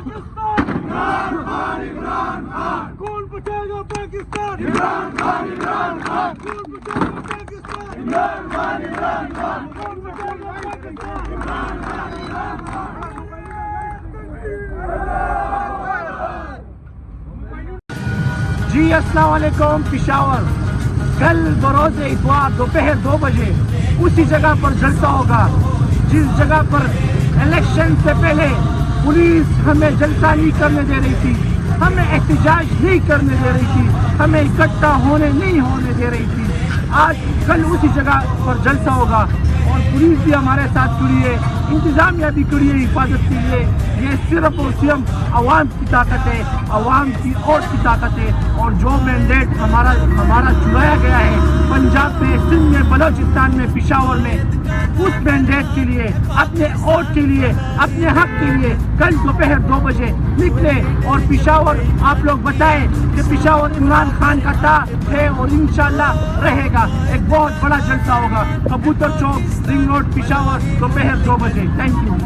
پاکستان عمران خان کون بچائے گا پاکستان عمران خان کون بچائے گا پاکستان عمران خان کون بچائے گا پاکستان عمران خان جی السلام علیکم پشاور کل بروز اتوار دوپہر 2 بجے اسی جگہ پر جلسہ ہوگا جس جگہ پر الیکشن سے پہلے پولیس ہمیں جلسہ نہیں کرنے دے رہی تھی، ہمیں احتجاج نہیں کرنے دے رہی تھی، ہمیں اکٹھا نہیں ہونے دے رہی تھی۔ آج کل اسی جگہ پر جلسہ ہوگا اور پولیس بھی ہمارے ساتھ کھڑی ہے، انتظامیہ بھی کھڑی ہے حفاظت کے لیے۔ یہ صرف اور صرف عوام کی طاقت ہے، عوام کی ووٹ کی طاقت ہے، اور جو مینڈیٹ ہمارا چنایا گیا ہے پنجاب میں، سندھ میں، بلوچستان میں، پشاور میں، اس مینڈیٹ کے لیے، اپنے ووٹ کے لیے، اپنے حق کے لیے کل دوپہر 2 بجے نکلے اور پشاور آپ لوگ بتائیں کہ پشاور عمران خان کا تھا ہے اور انشاءاللہ رہے گا۔ ایک بہت بڑا جلسہ ہوگا کبوتر چوک رنگ روڈ پشاور دوپہر 2 بجے۔ Thank you.